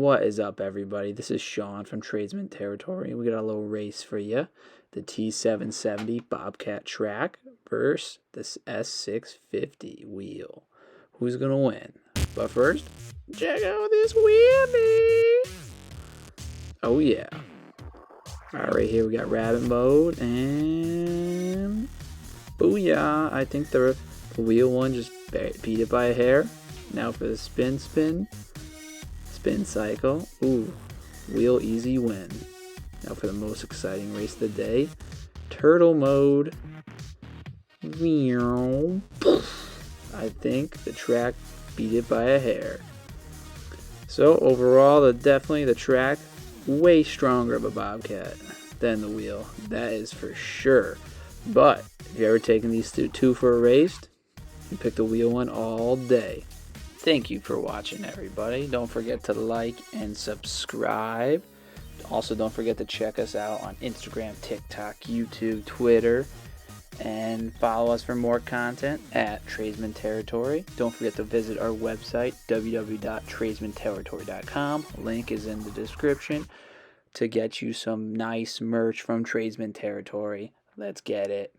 What is up, everybody? This is Sean from Tradesmen Territory. We got a little race for you. The T770 Bobcat track versus the S650 wheel. Who's going to win? But first, check out this wheelie. Oh, yeah. All right, here we got rabbit mode, and booyah. I think the wheel one just beat it by a hair. Now for the spin cycle. Ooh, wheel easy win. Now for the most exciting race of the day, turtle mode. I think the track beat it by a hair. So overall, definitely the track way stronger of a Bobcat than the wheel. That is for sure. But if you're ever taking these two for a race, you pick the wheel one all day. Thank you for watching, everybody. Don't forget to like and subscribe. Also, don't forget to check us out on Instagram, TikTok, YouTube, Twitter, and follow us for more content at Tradesmen Territory. Don't forget to visit our website, www.tradesmenterritory.com. Link is in the description to get you some nice merch from Tradesmen Territory. Let's get it.